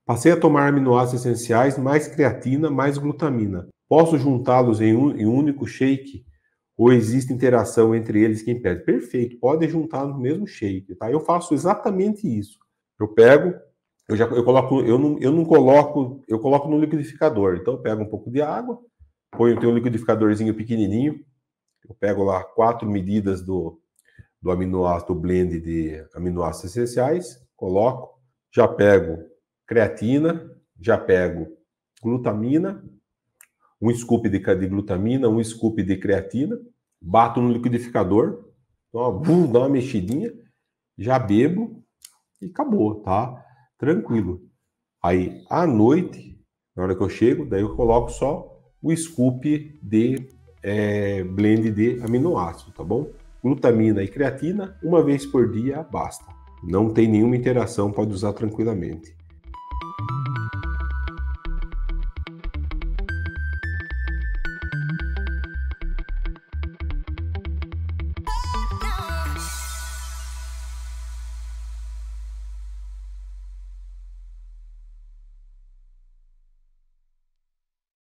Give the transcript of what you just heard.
Passei a tomar aminoácidos essenciais, mais creatina, mais glutamina. Posso juntá-los em um único shake? Ou existe interação entre eles que impede? Perfeito, pode juntar no mesmo shake, tá? Eu faço exatamente isso. Eu pego, eu coloco, eu não coloco, eu coloco no liquidificador. Então eu pego um pouco de água, tenho um liquidificadorzinho pequenininho, eu pego lá 4 medidas do aminoácido, do blend de aminoácidos essenciais, coloco, já pego creatina, já pego glutamina, um scoop de glutamina, um scoop de creatina, bato no liquidificador, dá uma mexidinha, já bebo e acabou, tá? Tranquilo. Aí, à noite, na hora que eu chego, daí eu coloco só o scoop de blend de aminoácidos, tá bom? Glutamina e creatina, uma vez por dia, basta. Não tem nenhuma interação, pode usar tranquilamente.